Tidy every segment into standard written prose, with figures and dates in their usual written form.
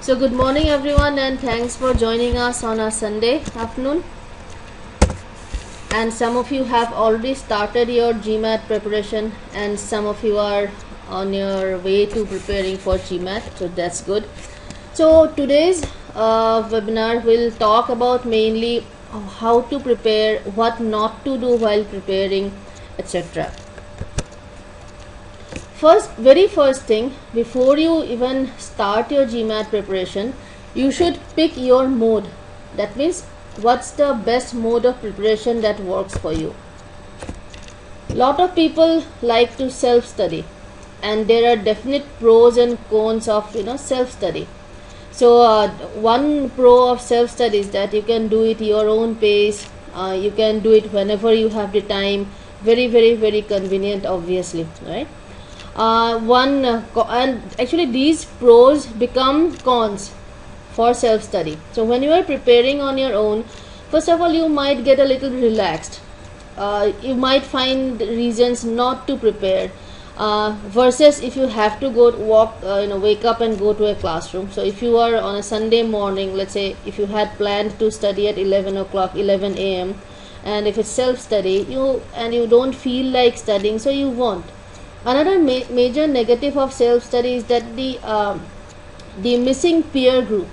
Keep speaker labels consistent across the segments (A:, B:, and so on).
A: So good morning everyone, and thanks for joining us on a Sunday afternoon. And some of you have already started your GMAT preparation, and some of you are on your way to preparing for GMAT, so that's good. So today's webinar will talk about mainly how to prepare, what not to do while preparing, etc. Very first thing, before you even start your GMAT preparation, you should pick your mode. That means what's the best mode of preparation that works for you. Lot of people like to self-study, and there are definite pros and cons of self-study. So one pro of self-study is that you can do it your own pace. You can do it whenever you have the time. Very convenient, obviously, right? And actually these pros become cons for self-study. So when you are preparing on your own, first of all, you might get a little relaxed. You might find reasons not to prepare, versus if you have to wake up and go to a classroom. So if you are on a Sunday morning, let's say if you had planned to study at 11 a.m. and if it's self-study, you don't feel like studying, so you won't. Another major negative of self-study is that the missing peer group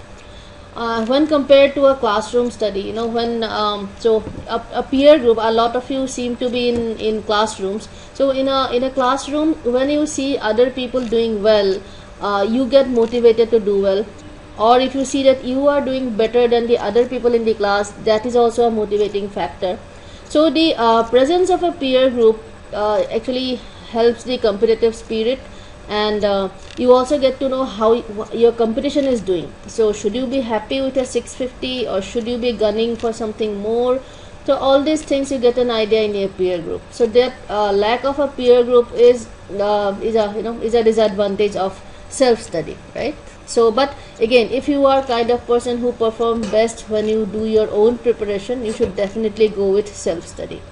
A: when compared to a classroom study. A peer group, a lot of you seem to be in classrooms. So in a classroom, when you see other people doing well, you get motivated to do well. Or if you see that you are doing better than the other people in the class, that is also a motivating factor. So the presence of a peer group actually helps the competitive spirit, and you also get to know how your competition is doing. So should you be happy with a 650, or should you be gunning for something more? So all these things you get an idea in your peer group. So that lack of a peer group is a disadvantage of self-study, right? So but again, if you are kind of person who perform best when you do your own preparation, you should definitely go with self-study.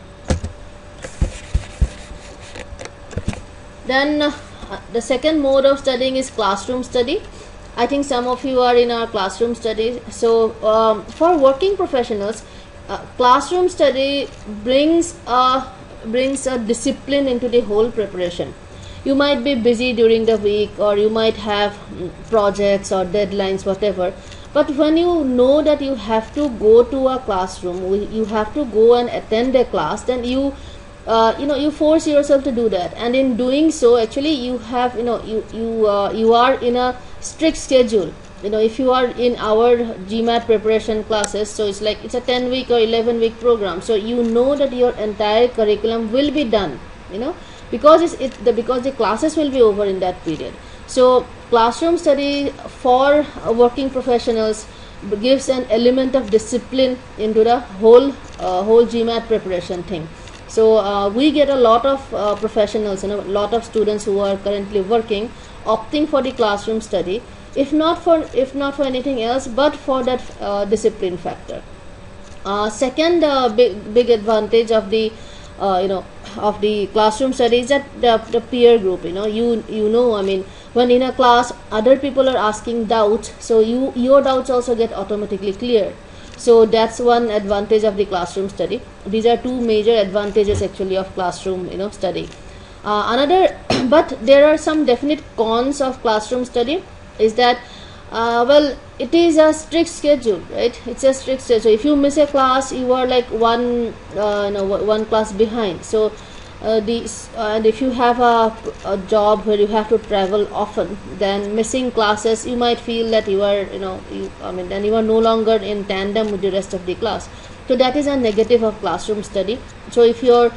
A: Then the second mode of studying is classroom study. I think some of you are in our classroom study. So for working professionals, classroom study brings a discipline into the whole preparation. You might be busy during the week, or you might have projects or deadlines, whatever. But when you know that you have to go to a classroom, you have to go and attend a class, then you force yourself to do that. And in doing so, actually you have you are in a strict schedule. If you are in our GMAT preparation classes, so it's like it's a 10-week or 11-week program. So you know that your entire curriculum will be done, because because the classes will be over in that period. So classroom study for working professionals gives an element of discipline into the whole GMAT preparation thing. So we get a lot of professionals, a lot of students who are currently working, opting for the classroom study, if not for anything else, but for that discipline factor. Second big advantage of the of the classroom study is that the peer group. I mean, when in a class other people are asking doubts, so your doubts also get automatically cleared. So that's one advantage of the classroom study. These are two major advantages actually of classroom study. Another but there are some definite cons of classroom study, is that it is a strict schedule, right? It's a strict schedule. So if you miss a class, you are like one class behind. So and if you have a job where you have to travel often, then missing classes, you might feel that you are then you are no longer in tandem with the rest of the class. So that is a negative of classroom study. So if your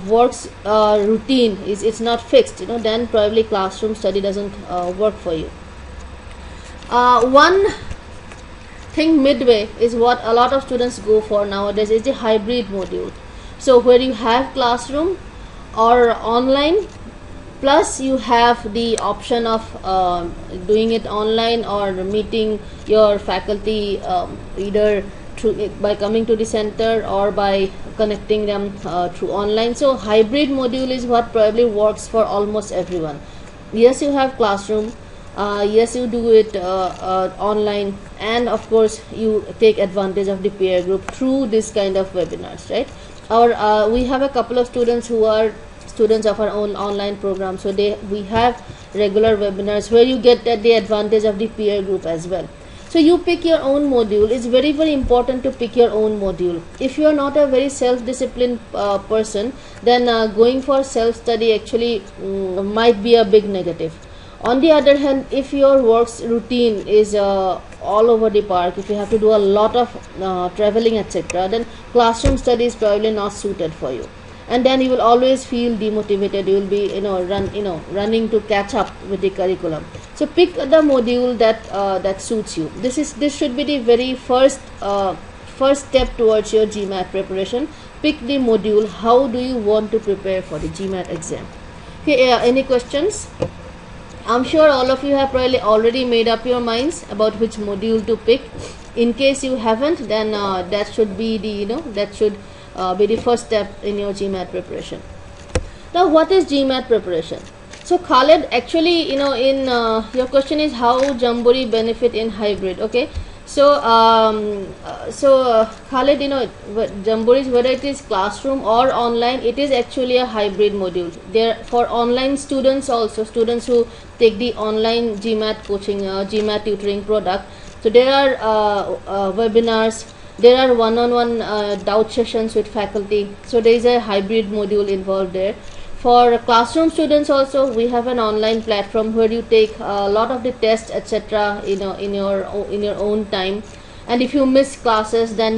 A: works routine it's not fixed, then probably classroom study doesn't work for you. One thing midway is what a lot of students go for nowadays, is the hybrid module. So where you have classroom or online, plus you have the option of doing it online or meeting your faculty either by coming to the center or by connecting them through online. So hybrid module is what probably works for almost everyone. Yes, you have classroom, yes, you do it online, and of course you take advantage of the peer group through this kind of webinars, right? We have a couple of students who are students of our own online program, so we have regular webinars where you get the advantage of the peer group as well. So you pick your own module. It's very, very important to pick your own module. If you are not a very self-disciplined person, then going for self-study actually might be a big negative. On the other hand, if your work's routine is all over the park, if you have to do a lot of traveling, etc., then classroom study is probably not suited for you, and then you will always feel demotivated. You will be running to catch up with the curriculum. So pick the module that suits you. This should be the very first step towards your GMAT preparation. Pick the module. How do you want to prepare for the GMAT exam? Okay, any questions? I'm sure all of you have probably already made up your minds about which module to pick. In case you haven't, then that should be the be the first step in your GMAT preparation. Now, what is GMAT preparation? So Khaled, actually, in your question is how Jamboree benefit in hybrid. Okay, so Khaled, Jamboree, whether it is classroom or online, it is actually a hybrid module. There for online students also, students who take the online GMAT coaching, GMAT tutoring product. So there are webinars. There are one-on-one doubt sessions with faculty. So there is a hybrid module involved there. For classroom students also, we have an online platform where you take a lot of the tests, etc. in your own time. And if you miss classes, then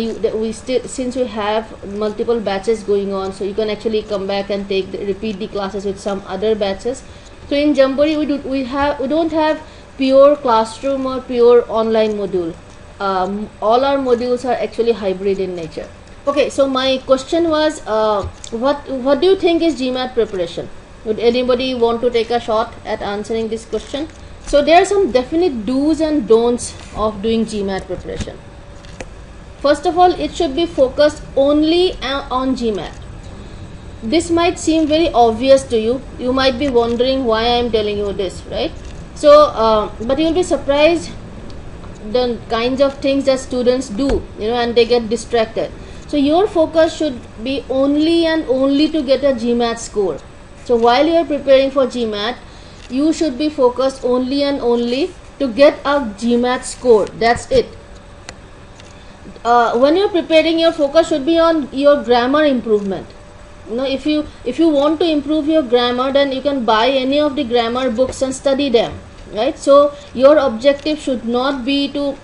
A: since we have multiple batches going on, so you can actually come back and repeat the classes with some other batches. So in Jamboree, we don't have pure classroom or pure online module. All our modules are actually hybrid in nature. Okay, so my question was, what do you think is GMAT preparation? Would anybody want to take a shot at answering this question? So there are some definite do's and don'ts of doing GMAT preparation. First of all, it should be focused only on GMAT. This might seem very obvious to you. You might be wondering why I am telling you this, right? So, but you will be surprised the kinds of things that students do, and they get distracted. So your focus should be only and only to get a GMAT score. So while you are preparing for GMAT, you should be focused only and only to get a GMAT score. That's it. When you're preparing, your focus should be on your grammar improvement. If you want to improve your grammar, then you can buy any of the grammar books and study them, right? So your objective should not be to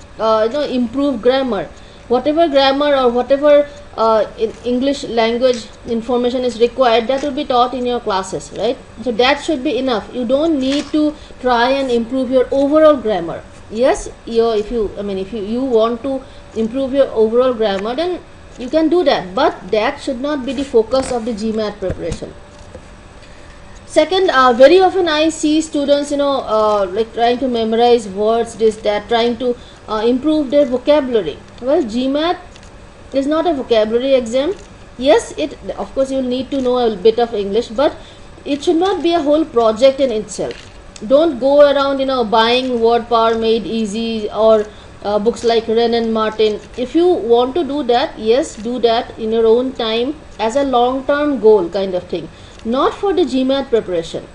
A: improve grammar. Whatever grammar or whatever in English language information is required, that will be taught in your classes, right? So that should be enough. You don't need to try and improve your overall grammar. Yes, if you want to improve your overall grammar, then you can do that, but that should not be the focus of the GMAT preparation. Second, very often I see students, like trying to memorize words, trying to improve their vocabulary. Well, GMAT is not a vocabulary exam. Yes, of course you will need to know a bit of English, but it should not be a whole project in itself. Don't go around, buying Word Power Made Easy or books like Wren and Martin. If you want to do that, yes, do that in your own time as a long-term goal kind of thing. Not for the GMAT preparation.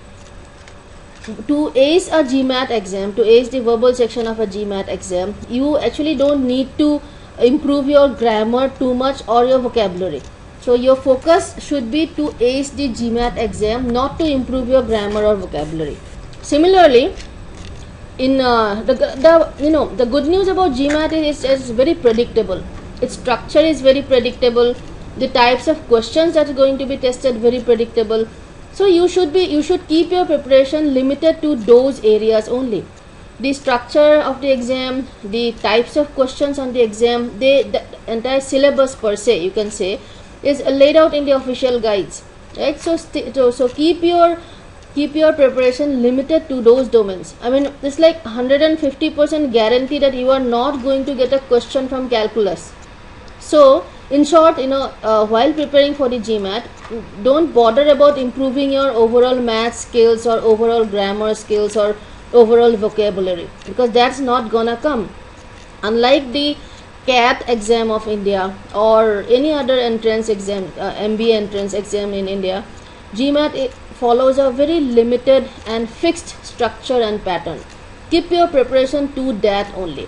A: To ace a GMAT exam, to ace the verbal section of a GMAT exam, you actually don't need to improve your grammar too much or your vocabulary. So your focus should be to ace the GMAT exam, not to improve your grammar or vocabulary. Similarly, in the good news about GMAT is it's very predictable. Its structure is very predictable. The types of questions that are going to be tested very predictable. So you should keep your preparation limited to those areas only. The structure of the exam, the types of questions on the exam, the entire syllabus per se, you can say, is laid out in the official guides, right? So keep your preparation limited to those domains. I mean, it's like 150% guarantee that you are not going to get a question from calculus. So in short, while preparing for the GMAT, don't bother about improving your overall math skills or overall grammar skills or overall vocabulary, because that's not gonna come. Unlike the CAT exam of India or any other entrance exam, MBA entrance exam in India, GMAT follows a very limited and fixed structure and pattern. Keep your preparation to that only.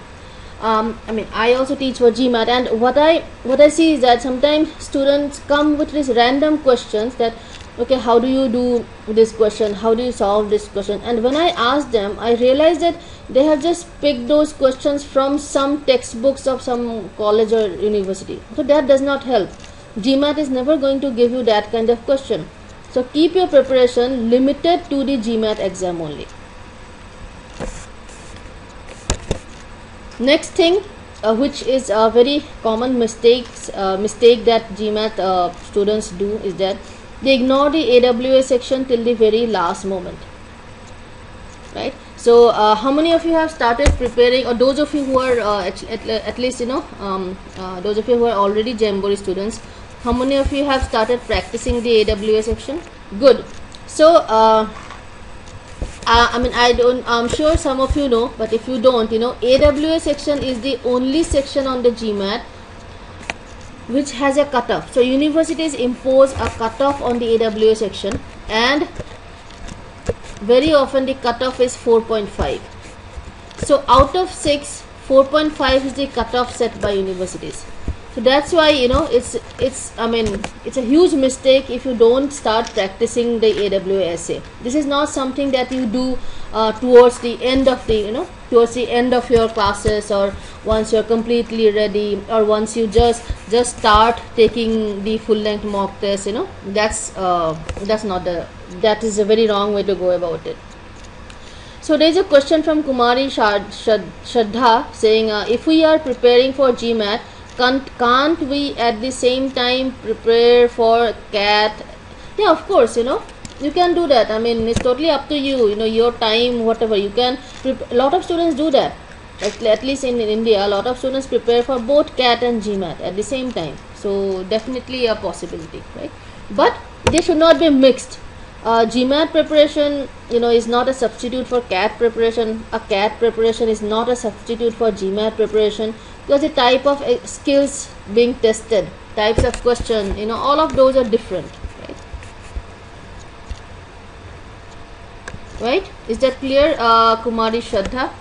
A: I also teach for GMAT, and what I see is that sometimes students come with these random questions that, okay, how do you do this question, how do you solve this question, and when I ask them, I realize that they have just picked those questions from some textbooks of some college or university. So that does not help. GMAT is never going to give you that kind of question. So keep your preparation limited to the GMAT exam only. Next thing, which is a very common mistake that GMAT students do, is that they ignore the AWA section till the very last moment, right? So how many of you have started preparing, or those of you who are at least those of you who are already Jamboree students, how many of you have started practicing the AWA section? Good. So I'm sure some of you know, but if you don't, AWA section is the only section on the GMAT which has a cutoff. So universities impose a cutoff on the AWA section, and very often the cutoff is 4.5. So out of 6, 4.5 is the cutoff set by universities. So that's why it's a huge mistake if you don't start practicing the AWA essay. This is not something that you do towards the end of your classes, or once you're completely ready, or once you just start taking the full length mock test. That is a very wrong way to go about it. So there is a question from Kumari Shraddha saying, if we are preparing for GMAT, can't we at the same time prepare for CAT? Yeah, of course, you can do that. It's totally up to you, your time, whatever. You can a lot of students do that. At least in India, a lot of students prepare for both CAT and GMAT at the same time. So definitely a possibility, right? But they should not be mixed. GMAT preparation, is not a substitute for CAT preparation. A CAT preparation is not a substitute for GMAT preparation, because the type of skills being tested, types of question, all of those are different, right? Is that clear, Kumari Shraddha?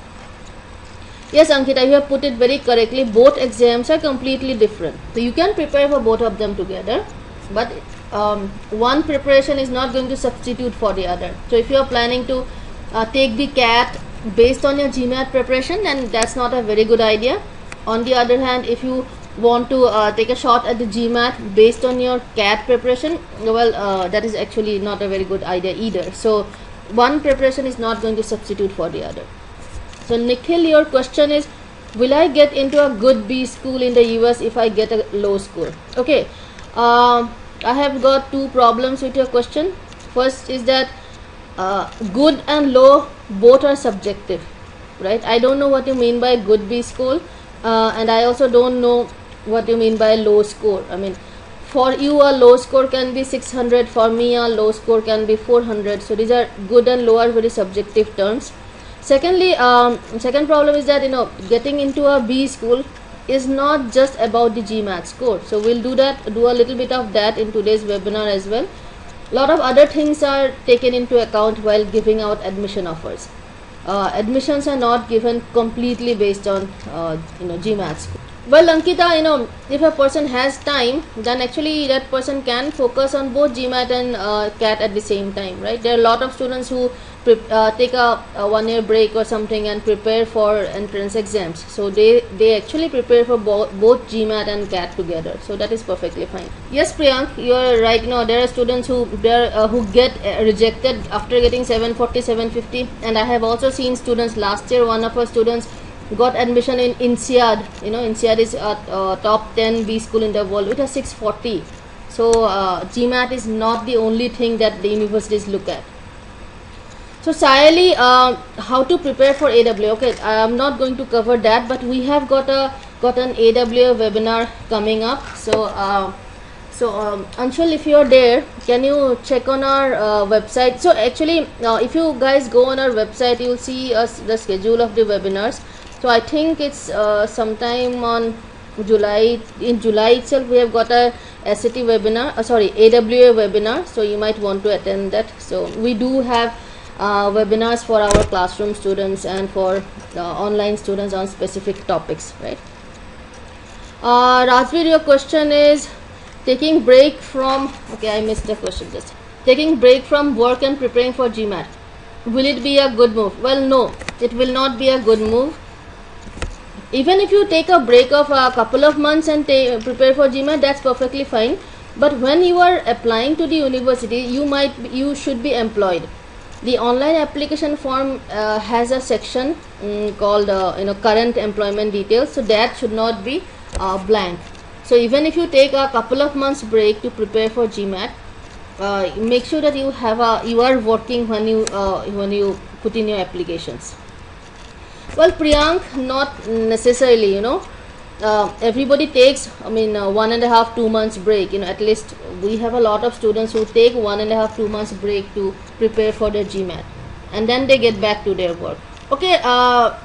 A: Yes, Ankita, you have put it very correctly. Both exams are completely different, so you can prepare for both of them together, but one preparation is not going to substitute for the other. So if you are planning to take the CAT based on your GMAT preparation, then that's not a very good idea. On the other hand, if you want to take a shot at the GMAT based on your CAT preparation, well, that is actually not a very good idea either. So one preparation is not going to substitute for the other. So Nikhil, your question is, will I get into a good B school in the US if I get a low score? Okay, I have got two problems with your question. First is that good and low both are subjective, right? I don't know what you mean by good B school, and I also don't know what you mean by low score. For you a low score can be 600, for me a low score can be 400. So these are good and low are very subjective terms. Secondly, second problem is that getting into a B school is not just about the GMAT score. So we'll do a little bit of that in today's webinar as well. A lot of other things are taken into account while giving out admission offers. Admissions are not given completely based on GMAT score. Well, Ankita, if a person has time, then actually that person can focus on both GMAT and CAT at the same time, right? There are a lot of students who take a 1 year break or something and prepare for entrance exams. So they actually prepare for both GMAT and CAT together. So that is perfectly fine. Yes, Priyank, you are right. There are students who get rejected after getting 740, 750, and I have also seen students. Last year, one of our students got admission in INSEAD. INSEAD is a top 10 B school in the world with a 640. So GMAT is not the only thing that the universities look at. So Sayali, how to prepare for AWA? Okay, I am not going to cover that, but we have got an AWA webinar coming up. So So Anshul, if you are there, can you check on our website? So actually, if you guys go on our website, you will see us the schedule of the webinars. So I think it's sometime on July. In July itself, we have got a SAT webinar. Sorry, AWA webinar. So you might want to attend that. So we do have webinars for our classroom students and for online students on specific topics, right? Rajveer, your question is taking break from, okay, I missed the question just. Taking break from work and preparing for GMAT. Will it be a good move? Well, no, it will not be a good move. Even if you take a break of a couple of months and prepare for GMAT, that's perfectly fine. But when you are applying to the university, you should be employed. The online application form has a section called current employment details, so that should not be blank. So even if you take a couple of months break to prepare for GMAT, make sure that you are working when you put in your applications. Well, Priyank, not necessarily, everybody takes 1.5 2 months break. At least we have a lot of students who take 1.5 2 months break to prepare for their GMAT, and then they get back to their work. Okay,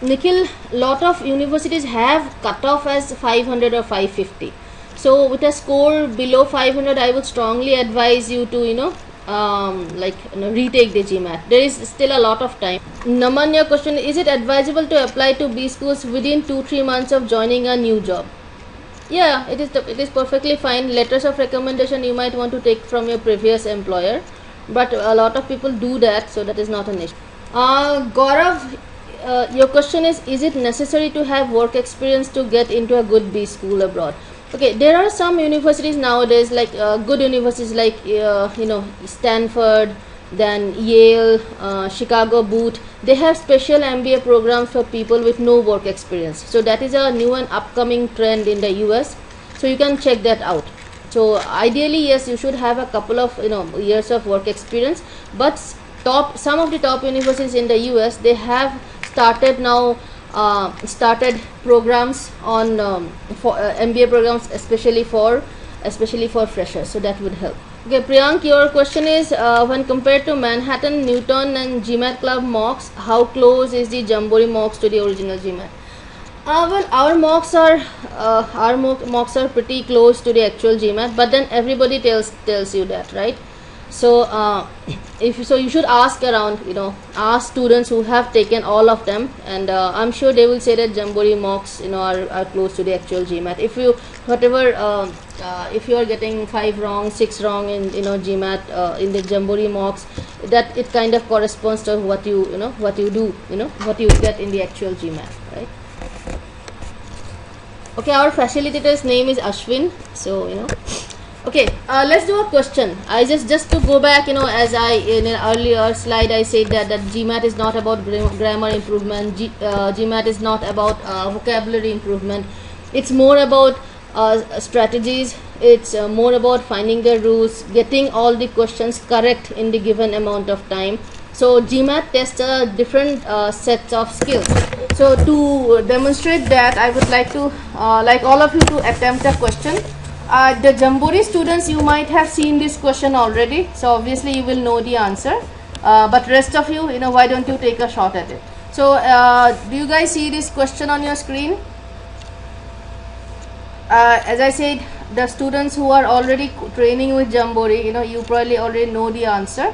A: Nikhil, lot of universities have cut off as 500 or 550. So with a score below 500, I would strongly advise you to retake the GMAT. There is still a lot of time. Naman, your question, is it advisable to apply to B schools within 2-3 months of joining a new job? Yeah, it is perfectly fine. Letters of recommendation you might want to take from your previous employer, but a lot of people do that, so that is not an issue. Gaurav, your question is it necessary to have work experience to get into a good B school abroad? Okay, there are some universities nowadays, like good universities like Stanford, then Yale, Chicago Booth. They have special MBA programs for people with no work experience. So that is a new and upcoming trend in the US. So you can check that out. So ideally, yes, you should have a couple of years of work experience. But some of the top universities in the US, they have started now. Started programs on for MBA programs, especially for freshers, so that would help. Okay, Priyank, your question is when compared to Manhattan, Newton and GMAT Club mocks, how close is the Jamboree mocks to the original GMAT? Well, our mocks are pretty close to the actual GMAT, but then everybody tells you that, right? So you should ask around, ask students who have taken all of them, and I'm sure they will say that Jamboree mocks are close to the actual GMAT. If you are getting 5 wrong, 6 wrong in GMAT in the Jamboree mocks, that it kind of corresponds to what you get in the actual GMAT, right? Okay, our facilitator's name is Ashwin, so okay, let's do a question. I just to go back, as I in an earlier slide I said that GMAT is not about grammar improvement. GMAT is not about vocabulary improvement. It's more about strategies. It's more about finding the rules, getting all the questions correct in the given amount of time. So GMAT tests different sets of skills. So to demonstrate that, I would like to like all of you to attempt a question. The Jamboree students, you might have seen this question already, so obviously you will know the answer, but rest of you, why don't you take a shot at it? So do you guys see this question on your screen? As I said, the students who are already training with Jamboree, you probably already know the answer.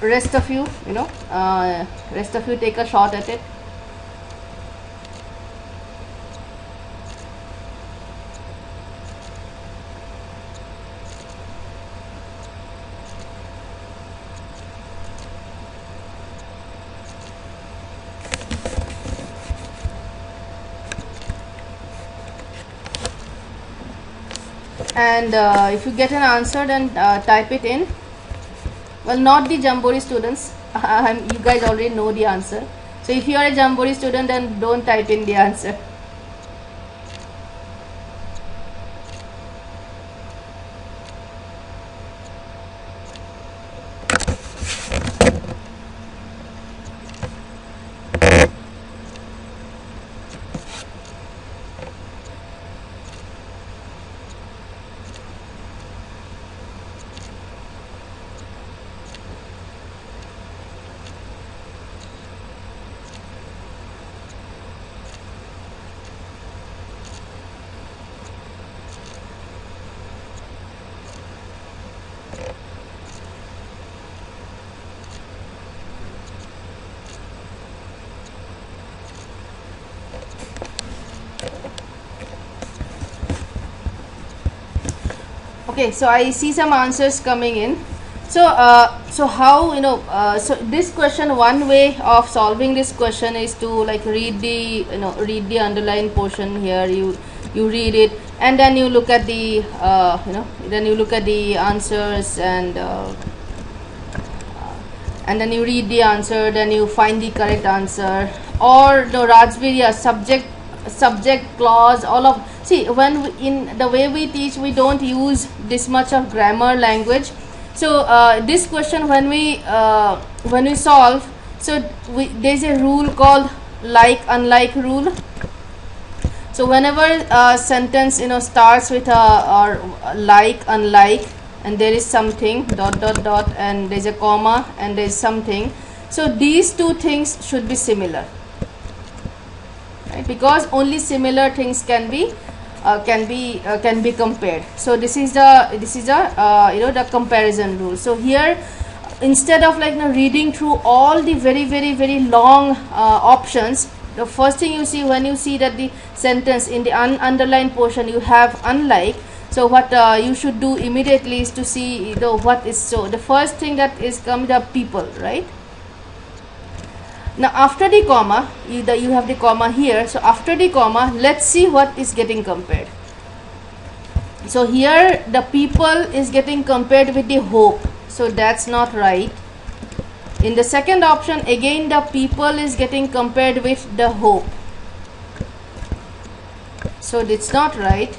A: Rest of you take a shot at it. And if you get an answer, then type it in. Well, not the Jamboree students. You guys already know the answer. So if you are a Jamboree student, then don't type in the answer. Okay, so I see some answers coming in. So so how, so this question, one way of solving this question is to like read the, read the underlined portion here. You read it, and then you look at the then you look at the answers, and then you read the answer, then you find the correct answer. Or the Rajviriya subject clause, all of, see, when in the way we teach, we don't use this much of grammar language. So this question, when we solve, so there's a rule called like unlike rule. So whenever a sentence starts with or like unlike, and there is something dot dot dot, and there's a comma, and there's something, so these two things should be similar, right? Because only similar things can be compared. So this is the comparison rule. So here, instead of like reading through all the very long options, the first thing you see when you see that the sentence in the underlined portion you have unlike, so what you should do immediately is to see what is, so the first thing that is coming, the people, right? Now after the comma, you have the comma here, so after the comma, let's see what is getting compared. So here the people is getting compared with the hope, so that's not right. In the second option, again the people is getting compared with the hope, so it's not right.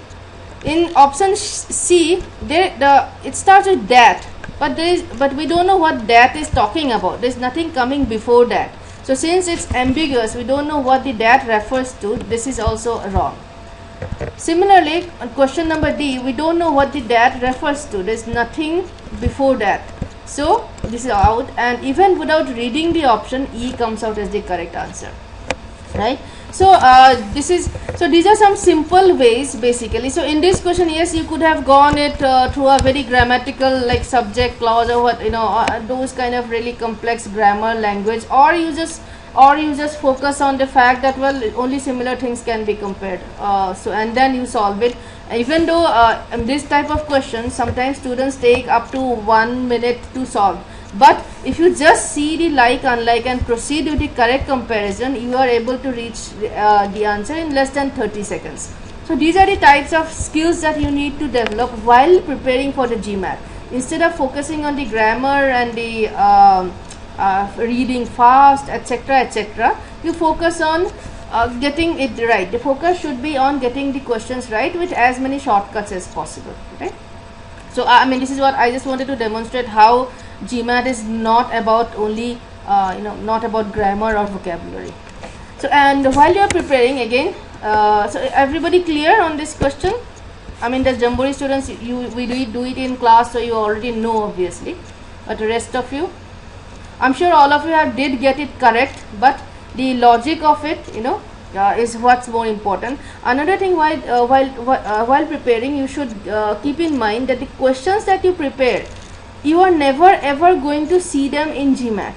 A: In option C, it starts with that, but we don't know what that is talking about. There's nothing coming before that. So since it's ambiguous, we don't know what the that refers to. This is also wrong. Similarly, on question number D, we don't know what the that refers to. There's nothing before that. So this is out, and even without reading the option, E comes out as the correct answer, right? So these are some simple ways basically. So in this question, yes, you could have gone it through a very grammatical like subject clause or what, those kind of really complex grammar language, or you just focus on the fact that, well, only similar things can be compared, so and then you solve it. Even though in this type of question sometimes students take up to 1 minute to solve, but if you just see the like unlike and proceed with the correct comparison, you are able to reach the answer in less than 30 seconds. So these are the types of skills that you need to develop while preparing for the GMAT. Instead of focusing on the grammar and the reading fast, etc., you focus on getting it right. The focus should be on getting the questions right with as many shortcuts as possible, right? So I mean, this is what I just wanted to demonstrate, how GMAT is not about only not about grammar or vocabulary. So, and while you are preparing again, so everybody clear on this question? I mean, the Jamboree students, we do it in class, so you already know obviously, but the rest of you, I'm sure all of you did get it correct, but the logic of it, is what's more important. Another thing, while preparing, you should keep in mind that the questions that you prepare, you are never ever going to see them in GMAT.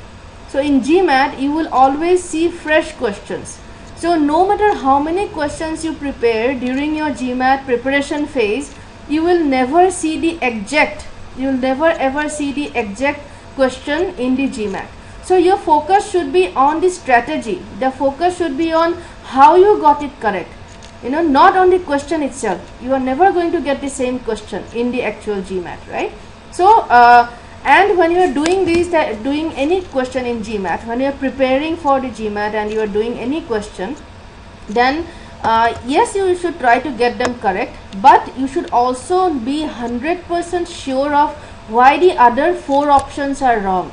A: So in GMAT, you will always see fresh questions. So no matter how many questions you prepare during your GMAT preparation phase, you will never see the exact, you will never ever see the exact question in the GMAT. So your focus should be on the strategy. The focus should be on how you got it correct. Not on the question itself. You are never going to get the same question in the actual GMAT, right? So and when you are doing any question in GMAT, when you are preparing for the GMAT and you are doing any question, then yes, you should try to get them correct, but you should also be 100% sure of why the other 4 options are wrong.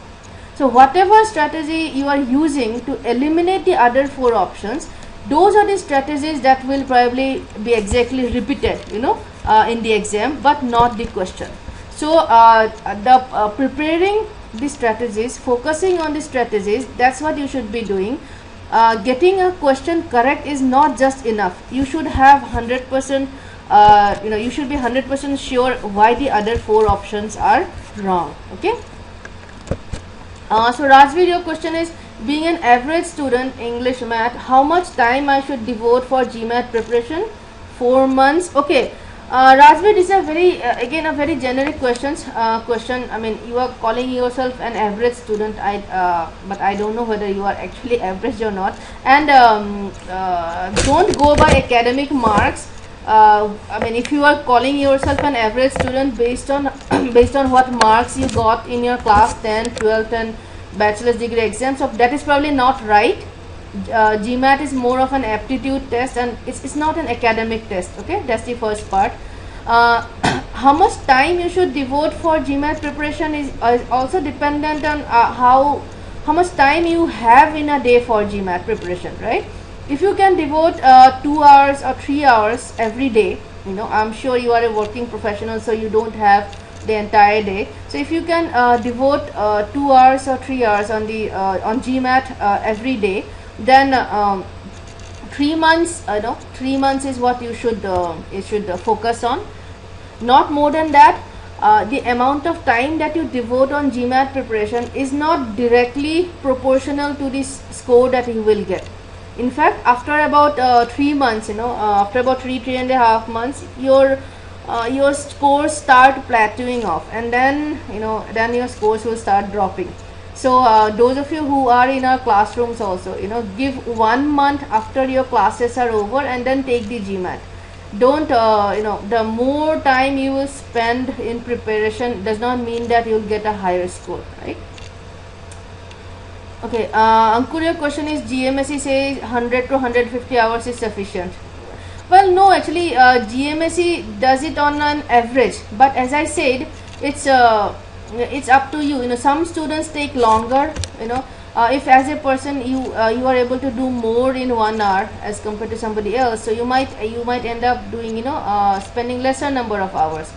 A: So whatever strategy you are using to eliminate the other 4 options, those are the strategies that will probably be exactly repeated, in the exam, but not the question. So preparing the strategies, focusing on the strategies, that's what you should be doing. Getting a question correct is not just enough. You should have 100%, you should be 100% sure why the other 4 options are wrong. Okay. So Rajveer, your question is, being an average student English math, how much time I should devote for GMAT preparation? 4 months. Okay. Rajveer, this is a very again a very generic question. I mean, you are calling yourself an average student. But I don't know whether you are actually average or not. And don't go by academic marks. I mean, if you are calling yourself an average student based on based on what marks you got in your class 10, 12th, and bachelor's degree exams, so that is probably not right. GMAT is more of an aptitude test, and it's not an academic test. Okay, that's the first part. How much time you should devote for GMAT preparation is also dependent on how much time you have in a day for GMAT preparation, right? If you can devote 2 hours or 3 hours every day, you know, I'm sure you are a working professional, so you don't have the entire day. So if you can devote 2 hours or 3 hours on the on GMAT every day, then 3 months, 3 months is what you should focus on. Not more than that. The amount of time that you devote on GMAT preparation is not directly proportional to the score that you will get. In fact, after about 3 months, after about 3.5 months, your scores start plateauing off, and then then your scores will start dropping. So those of you who are in our classrooms also, give 1 month after your classes are over and then take the GMAT. Don't the more time you will spend in preparation does not mean that you'll get a higher score, right? Okay, Ankur, your question is GMSE says 100 to 150 hours is sufficient. Well, no, actually GMSE does it on an average, but as I said, it's up to you. Some students take longer. If as a person you are able to do more in 1 hour as compared to somebody else, so you might end up doing spending lesser number of hours.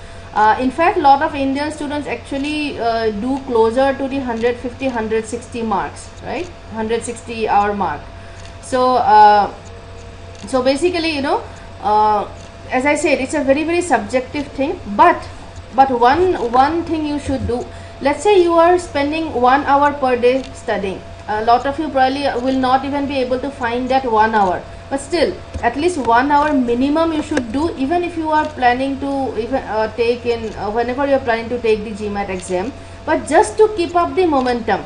A: In fact, lot of Indian students actually do closer to the 150 160 marks, right? 160 hour mark. So so basically, as I said, it's a very, very subjective thing, but one thing you should do. Let's say you are spending 1 hour per day studying. A lot of you probably will not even be able to find that 1 hour, but still at least 1 hour minimum you should do, even if you are planning to take in whenever you are planning to take the GMAT exam. But just to keep up the momentum,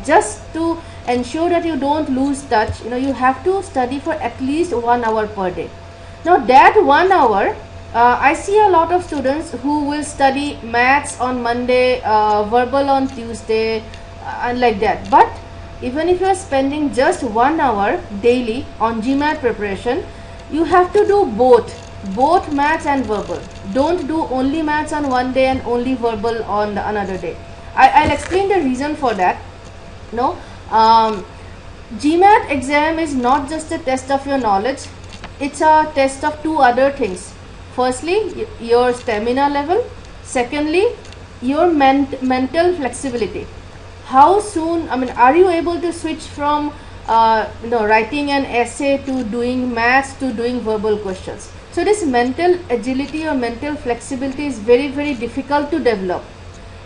A: just to ensure that you don't lose touch, you have to study for at least 1 hour per day. Now that 1 hour, I see a lot of students who will study maths on Monday, verbal on Tuesday, and like that. But even if you are spending just 1 hour daily on GMAT preparation, you have to do both maths and verbal. Don't do only maths on one day and only verbal on the another day. I'll explain the reason for that. GMAT exam is not just a test of your knowledge, it's a test of two other things. Firstly, your stamina level. Secondly, your mental flexibility. How soon, are you able to switch from writing an essay to doing maths to doing verbal questions? So this mental agility or mental flexibility is very, very difficult to develop.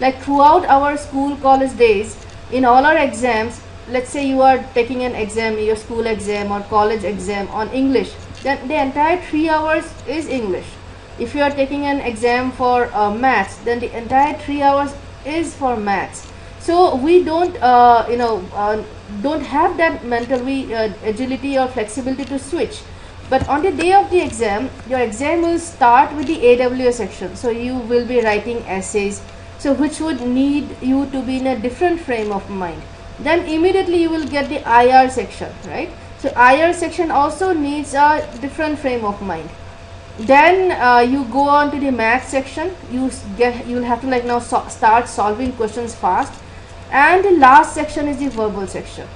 A: Like throughout our school, college days, in all our exams, let's say you are taking an exam, your school exam or college exam on English, then the entire 3 hours is English. If you are taking an exam for maths, then the entire 3 hours is for maths. So we don't have that mental agility or flexibility to switch. But on the day of the exam, your exam will start with the AWS section. So you will be writing essays, so which would need you to be in a different frame of mind. Then immediately you will get the IR section, right? So IR section also needs a different frame of mind. Then you go on to the math section. You'll have to start solving questions fast. And the last section is the verbal section.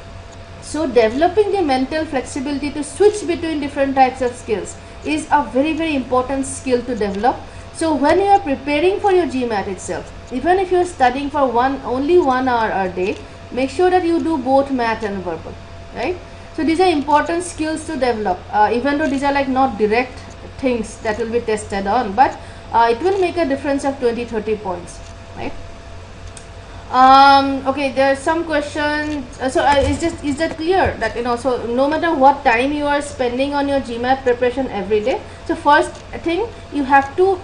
A: So developing the mental flexibility to switch between different types of skills is a very, very important skill to develop. So when you are preparing for your GMAT itself, even if you are studying for only 1 hour a day, make sure that you do both math and verbal, right? So these are important skills to develop, even though these are not direct things that will be tested on, but it will make a difference of 20-30 points, right? Okay, there's some question. Is that clear that so no matter what time you are spending on your GMAT preparation every day, so first thing you have to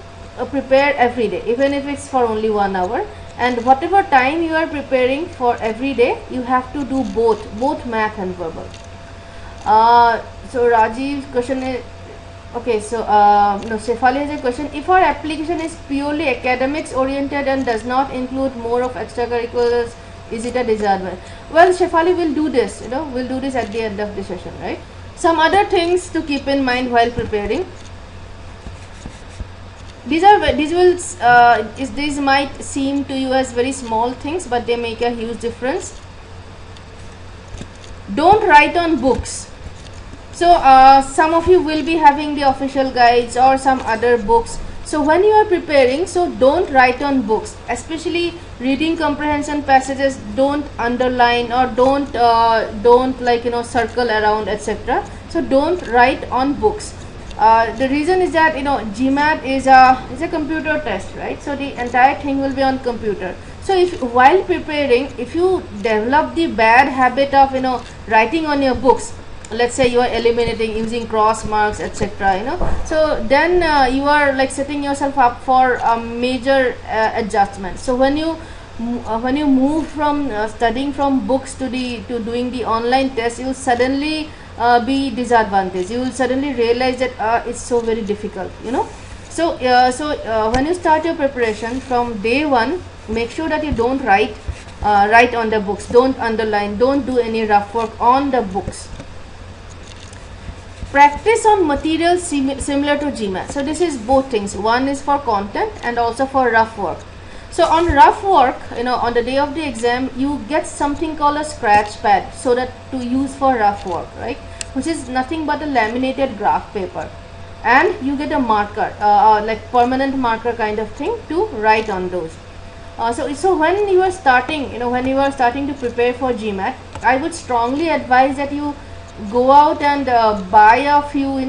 A: prepare every day, even if it's for only 1 hour, and whatever time you are preparing for every day, you have to do both math and verbal. So Rajiv's question is, okay, so no, Shefali has a question. If our application is purely academics oriented and does not include more of extracurriculars, is it a disadvantage? Well, Shefali will do this, we'll do this at the end of the session, right? Some other things to keep in mind while preparing. These might seem to you as very small things, but they make a huge difference. Don't write on books. So some of you will be having the official guides or some other books. So when you are preparing, so don't write on books, especially reading comprehension passages. Don't underline or don't circle around, etc. So don't write on books. The reason is that GMAT is a computer test, right? So the entire thing will be on computer. So if while preparing, if you develop the bad habit of writing on your books, let's say you are eliminating using cross marks, etc. So then you are like setting yourself up for a major adjustment. So when you move from studying from books to doing the online test, you will suddenly be disadvantaged. You will suddenly realize that it's so very difficult. So when you start your preparation from day one, make sure that you don't write on the books, don't underline, don't do any rough work on the books. Practice on materials similar to GMAT. So this is both things. One is for content and also for rough work. So on rough work, on the day of the exam, you get something called a scratch pad, so that to use for rough work, right? Which is nothing but a laminated graph paper, and you get a marker, like permanent marker kind of thing to write on those. So when you are starting, to prepare for GMAT, I would strongly advise that you go out and buy a few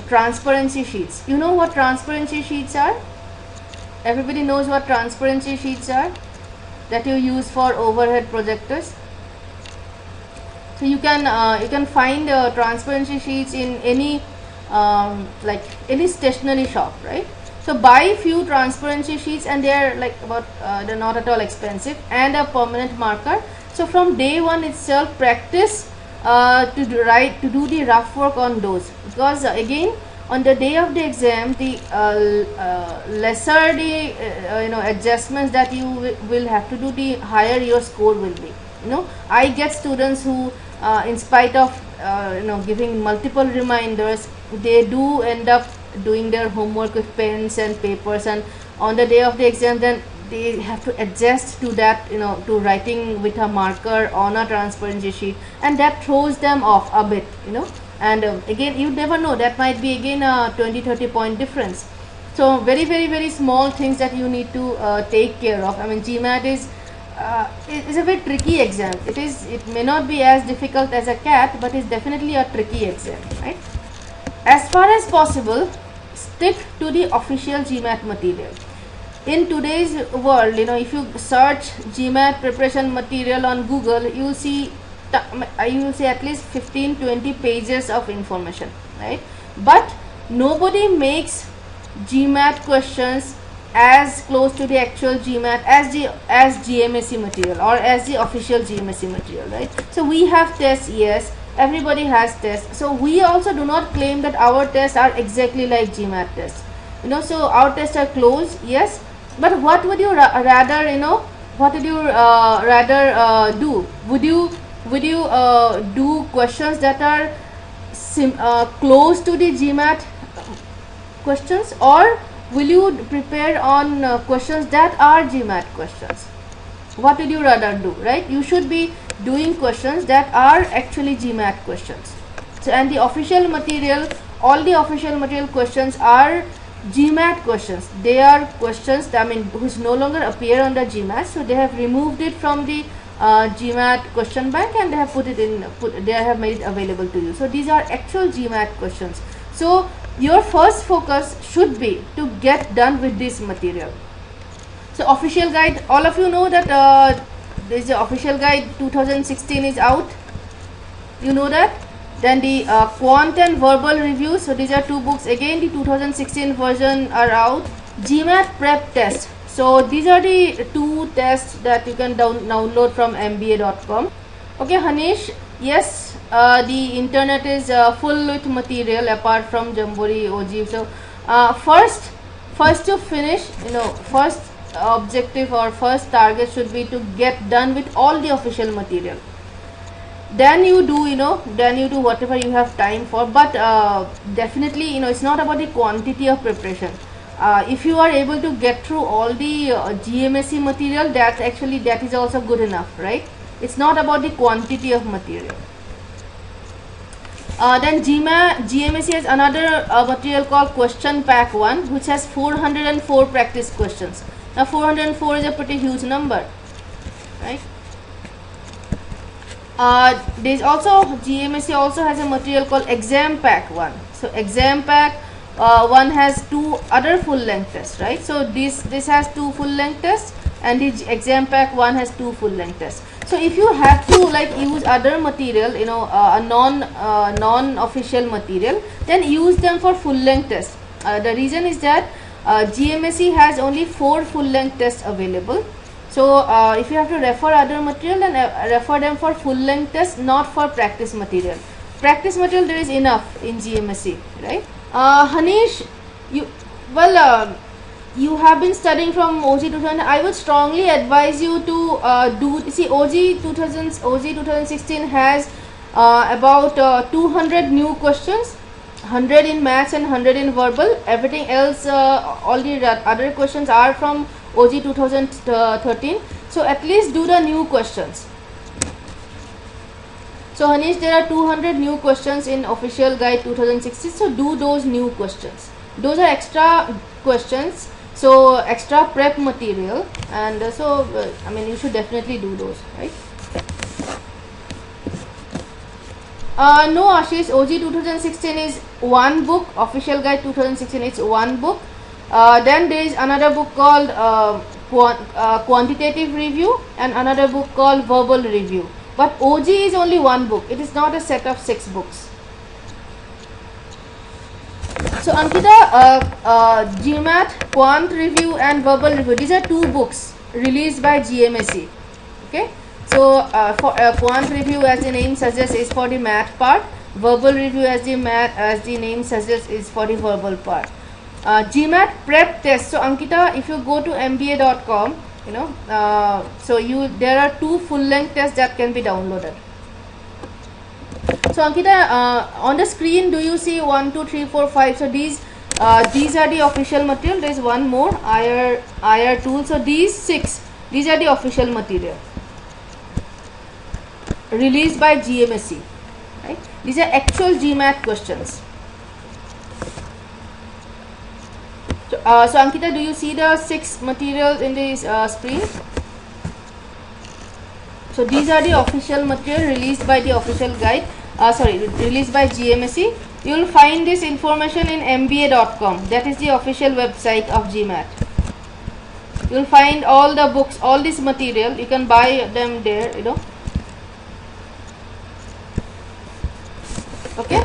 A: transparency sheets. You know what transparency sheets are? Everybody knows what transparency sheets are, that you use for overhead projectors. So you can find transparency sheets in any any stationery shop, right? So buy few transparency sheets, and they are like about they're not at all expensive, and a permanent marker. So from day one itself, practice to do the rough work on those, because again on the day of the exam, the lesser the adjustments that you will have to do, the higher your score will be. I get students who in spite of giving multiple reminders, they do end up doing their homework with pens and papers, and on the day of the exam then they have to adjust to that, to writing with a marker on a transparency sheet, and that throws them off a bit, and again you never know, that might be again a 20-30 point difference. So very very small things that you need to take care of. I mean, GMAT is a very tricky exam. It may not be as difficult as a CAT, but it's definitely a tricky exam, right? As far as possible, stick to the official GMAT material. In today's world, if you search GMAT preparation material on Google, you will see at least 15-20 pages of information, right? But nobody makes GMAT questions as close to the actual GMAT as GMAC material, or as the official GMAC material, right? So we have tests, yes, everybody has tests. So we also do not claim that our tests are exactly like GMAT tests. So our tests are close, yes. But what would you rather, do? Would you do questions that are close to the GMAT questions, or will you prepare on questions that are GMAT questions? What would you rather do, right? You should be doing questions that are actually GMAT questions. So, and the official material, all the official material questions are GMAT questions. They are questions that, which no longer appear on the GMAT, so they have removed it from the GMAT question bank, and they have made it available to you. So these are actual GMAT questions. So your first focus should be to get done with this material. So official guide, all of you know that this official guide 2016 is out, you know that. Then the quant and verbal review, so these are two books, again the 2016 version are out. GMAT prep test, so these are the two tests that you can download from mba.com. Okay Hanish, yes, the internet is full with material apart from Jamboree OG. So first to finish, first objective or first target should be to get done with all the official material. Then you do whatever you have time for, but definitely it's not about the quantity of preparation. If you are able to get through all the GMSE material, that is also good enough, right? It's not about the quantity of material. Then GMSE has another material called question pack 1, which has 404 practice questions. Now 404 is a pretty huge number, right? There's also GMSE also has a material called exam pack 1. So exam pack 1 has 2 other full length tests, right? So this has 2 full length tests, and the exam pack 1 has 2 full length tests. So if you have to use other material, a non official material, then use them for full length tests. The reason is that GMSE has only 4 full length tests available. So if you have to refer other material, then refer them for full length tests, not for practice material. Practice material there is enough in GMSE, right? Hanish, you have been studying from OG 2000. I would strongly advise you to OG 2016 has about 200 new questions, 100 in maths and 100 in verbal. Everything else, all the other questions are from OG 2013. So at least do the new questions. So Hanish, there are 200 new questions in official guide 2016. So do those new questions. Those are extra questions, so extra prep material, and you should definitely do those, right? No Ashish, OG 2016 is one book. Official guide 2016 is one book. Then there is another book called quantitative review, and another book called verbal review. But OG is only one book. It is not a set of 6 books. So Ankita, GMAT, quant review and verbal review, these are 2 books released by GMSE. Okay. So for quant review, as the name suggests, is for the math part. Verbal review, as the name suggests, is for the verbal part. GMAT prep test. So Ankita, if you go to mba.com, there are 2 full length tests that can be downloaded. So Ankita, on the screen, do you see 1, 2, 3, 4, 5? So these are the official material. There is one more, IR tool. So these 6, these are the official material released by GMSE, right? These are actual GMAT questions. So Ankita, do you see the 6 materials in this screen? So these are the official material released by the official guide, released by GMSE. You will find this information in mba.com. That is the official website of GMAT. You will find all the books, all this material. You can buy them there, Okay.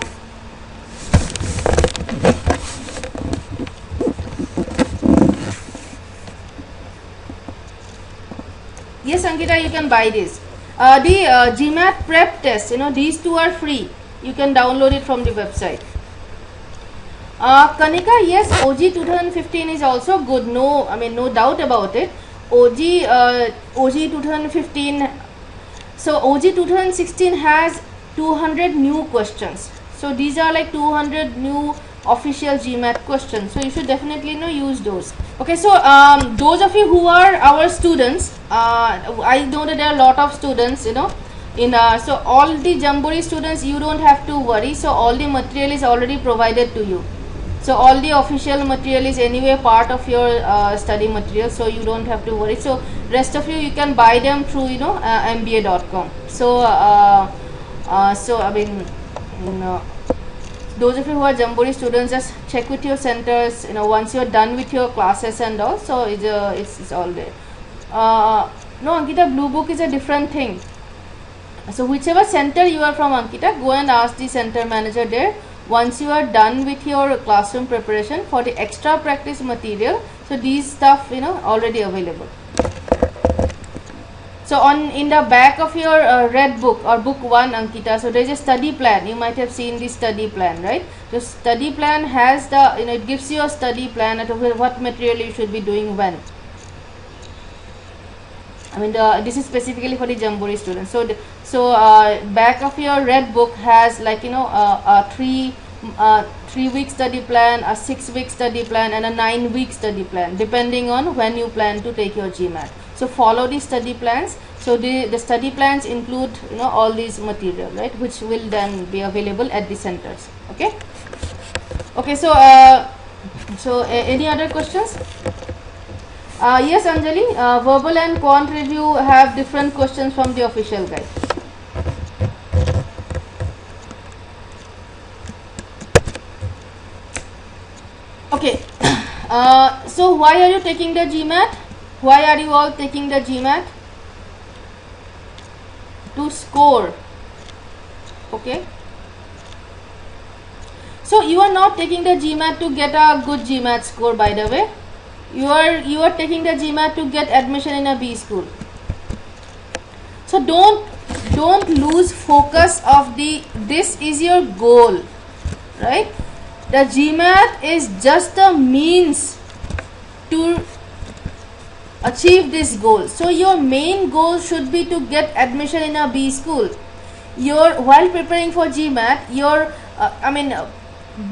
A: Yes, Ankita, you can buy this. The GMAT prep test, these 2 are free. You can download it from the website. Kanika, yes, OG 2015 is also good. No doubt about it. OG 2015. So OG 2016 has 200 new questions. So these are like 200 new official GMAT questions. So you should definitely use those. Okay, so those of you who are our students, I know that there are a lot of students, so all the Jamboree students, you don't have to worry. So all the material is already provided to you. So all the official material is anyway part of your study material, so you don't have to worry. So rest of you can buy them through those of you who are Jamboree students, just check with your centers, you know, once you are done with your classes and all. So it's all there. No, Ankita, blue book is a different thing. So whichever center you are from, Ankita, go and ask the center manager there. Once you are done with your classroom preparation for the extra practice material, so these stuff, you know, already available. So in the back of your red book or book 1, Ankita, so there is a study plan. You might have seen the study plan, right? The study plan has the, you know, it gives you a study plan at what material you should be doing when. I mean, this is specifically for the Jamboree students. So back of your red book has, like, you know, a 3-week study plan, a 6-week study plan, and a 9-week study plan, depending on when you plan to take your GMAT. So follow the study plans. So the study plans include, you know, all these material, right, which will then be available at the centers. Okay. Okay. So any other questions? Yes, Anjali, verbal and quant review have different questions from the official guide. Okay. So why are you taking the GMAT? Why are you all taking the GMAT? To score. Okay. So you are not taking the GMAT to get a good GMAT score, by the way. You are taking the GMAT to get admission in a B school. So don't lose focus of this is your goal, right? The GMAT is just a means to achieve this goal. So your main goal should be to get admission in a B school. While preparing for GMAT,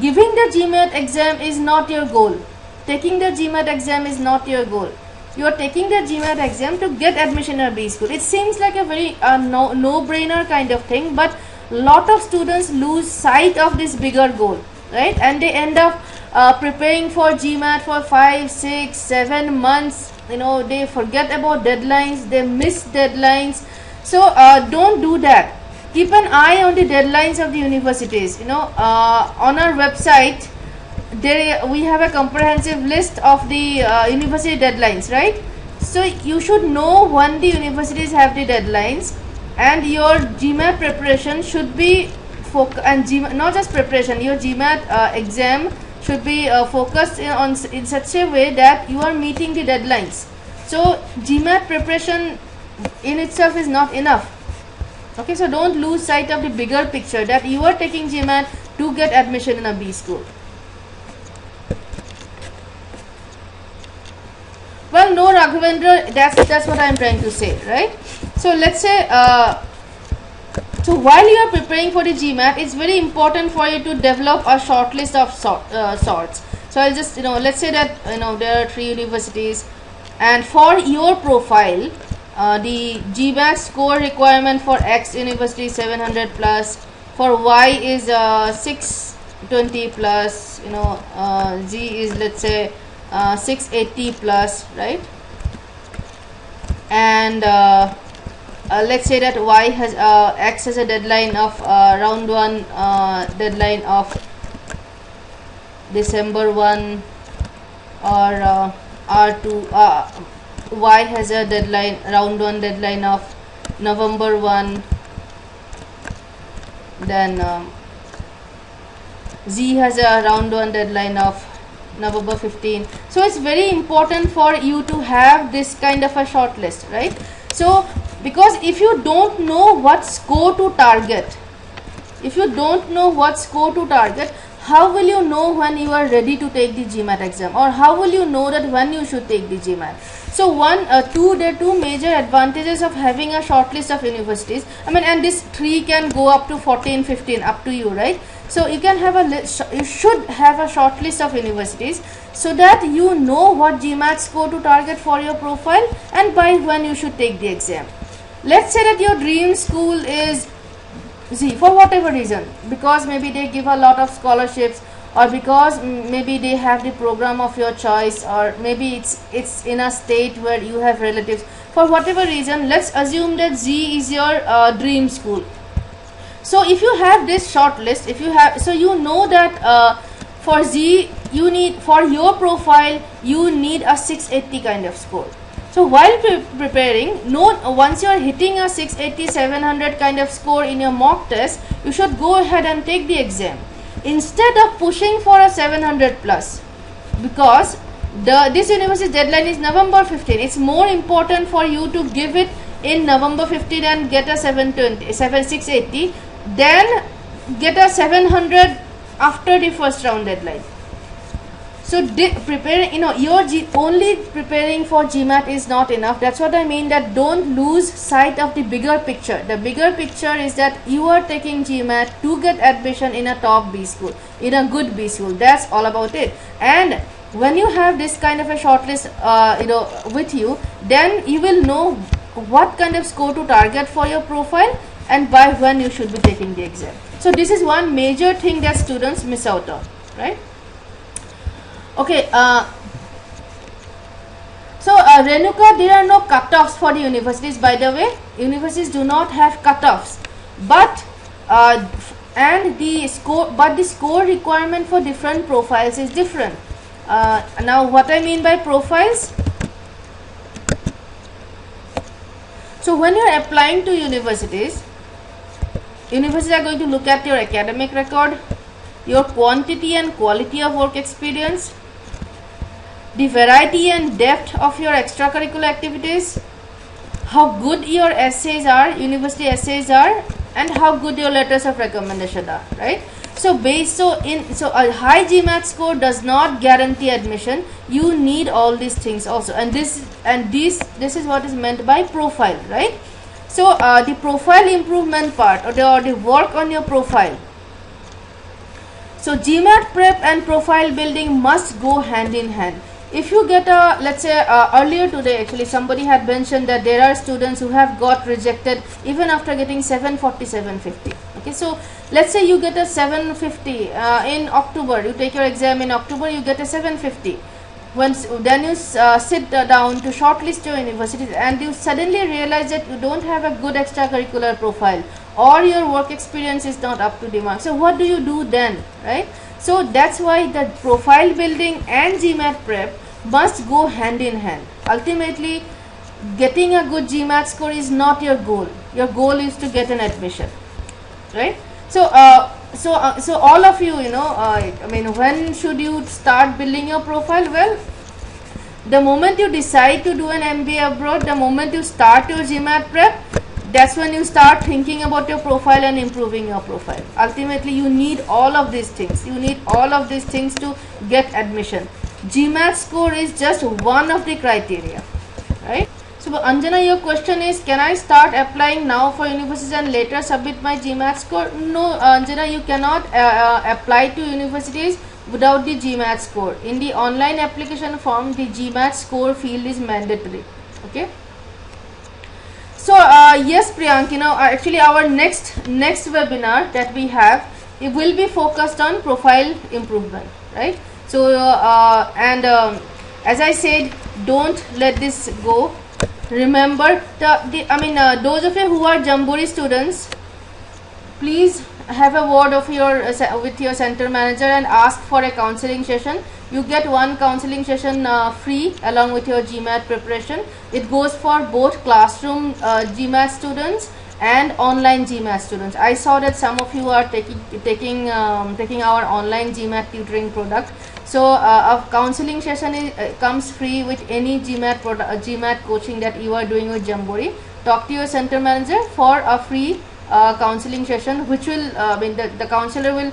A: giving the GMAT exam is not your goal. Taking the GMAT exam is not your goal. You are taking the GMAT exam to get admission in a B school. It seems like a very no-brainer kind of thing, but lot of students lose sight of this bigger goal, right? And they end up preparing for GMAT for 5, 6, 7 months. You know, they forget about deadlines, they miss deadlines. So don't do that. Keep an eye on the deadlines of the universities. You know, on our website, we have a comprehensive list of the university deadlines, right? So you should know when the universities have the deadlines, and your GMAT preparation should be not just preparation, your GMAT exam should be focused in such a way that you are meeting the deadlines. So GMAT preparation in itself is not enough. Okay, so don't lose sight of the bigger picture that you are taking GMAT to get admission in a B school. Well, no, Raghavendra, that's what I am trying to say, right? So let's say, so while you are preparing for the GMAT, it's very important for you to develop a short list of sorts. So I'll just, let's say that, there are 3 universities, and for your profile, the GMAT score requirement for X university is 700 plus, for Y is 620 plus, Z is, let's say, 680 plus, right? And let's say that Y has X has a deadline of round 1 deadline of December 1, or R2 Y has a deadline round 1 deadline of November 1, then Z has a round 1 deadline of November 15. So it's very important for you to have this kind of a short list, right? So because if you don't know what score to target, how will you know when you are ready to take the GMAT exam, or how will you know that when you should take the GMAT? So there are 2 major advantages of having a short list of universities. And this 3 can go up to 14, 15, up to you, right? So you can have you should have a short list of universities so that you know what GMAT score to target for your profile and by when you should take the exam. Let's say that your dream school is Z, for whatever reason, because maybe they give a lot of scholarships, or because maybe they have the program of your choice, or maybe it's in a state where you have relatives. For whatever reason, let's assume that Z is your dream school. So if you have this short list, if you have, so you know that for Z you need, for your profile you need a 680 kind of score. So while preparing, once you are hitting a 680, 700 kind of score in your mock test, you should go ahead and take the exam instead of pushing for a 700 plus, because this university's deadline is November 15. It's more important for you to give it in November 15 and get a 680 than get a 700 after the first round deadline. So preparing, your only preparing for GMAT is not enough. That's what I mean, that don't lose sight of the bigger picture. The bigger picture is that you are taking GMAT to get admission in a top B school, in a good B school. That's all about it. And when you have this kind of a shortlist with you, then you will know what kind of score to target for your profile and by when you should be taking the exam. So this is one major thing that students miss out on, right? Okay, so Renuka, there are no cutoffs for the universities, by the way. Universities do not have cutoffs, but the score requirement for different profiles is different. Now what I mean by profiles, so when you are applying to universities are going to look at your academic record, your quantity and quality of work experience, the variety and depth of your extracurricular activities, how good your essays are, university essays are, and how good your letters of recommendation are, right? So a high GMAT score does not guarantee admission. You need all these things also, and this is what is meant by profile, right? So the profile improvement part, or the work on your profile. So GMAT prep and profile building must go hand in hand. If you get a, let's say earlier today actually somebody had mentioned that there are students who have got rejected even after getting 740, 750. Okay, so let's say you get a 750 in October, you take your exam in October, you get a 750. Then you sit down to shortlist your universities and you suddenly realize that you don't have a good extracurricular profile or your work experience is not up to the mark. So what do you do then, right? So that's why the profile building and GMAT prep must go hand in hand. Ultimately, getting a good GMAT score is not your goal. Your goal is to get an admission, right? So all of you, I mean, when should you start building your profile? Well, the moment you decide to do an MBA abroad, the moment you start your GMAT prep, that's when you start thinking about your profile and improving your profile. Ultimately, you need all of these things. You need all of these things to get admission. GMAT score is just one of the criteria, right? So Anjana, your question is, can I start applying now for universities and later submit my GMAT score? No, Anjana, you cannot apply to universities without the GMAT score. In the online application form, the GMAT score field is mandatory. Okay. So yes, Priyank, actually our next webinar that we have, it will be focused on profile improvement, right? So as I said, don't let this go. Remember, those of you who are Jamboree students, please have a word of with your center manager and ask for a counseling session. You get one counseling session free along with your GMAT preparation. It goes for both classroom GMAT students and online GMAT students. I saw that some of you are taking our online GMAT tutoring product. So a counseling session comes free with any GMAT coaching that you are doing with Jamboree. Talk to your center manager for a free counseling session, which will the counselor will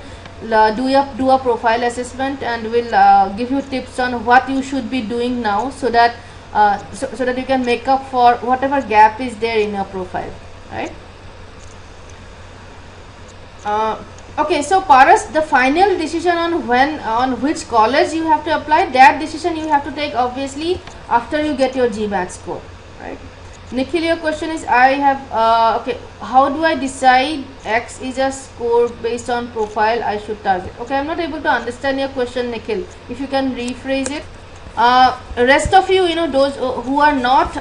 A: do a profile assessment and will give you tips on what you should be doing now, so that so that you can make up for whatever gap is there in your profile, right? Okay, so Paras, the final decision on which college you have to apply, that decision you have to take obviously after you get your GMAT score, right? Nikhil, your question is, I have okay, how do I decide X is a score based on profile I should target? Okay, I'm not able to understand your question, Nikhil. If you can rephrase it. Rest of you, those who are not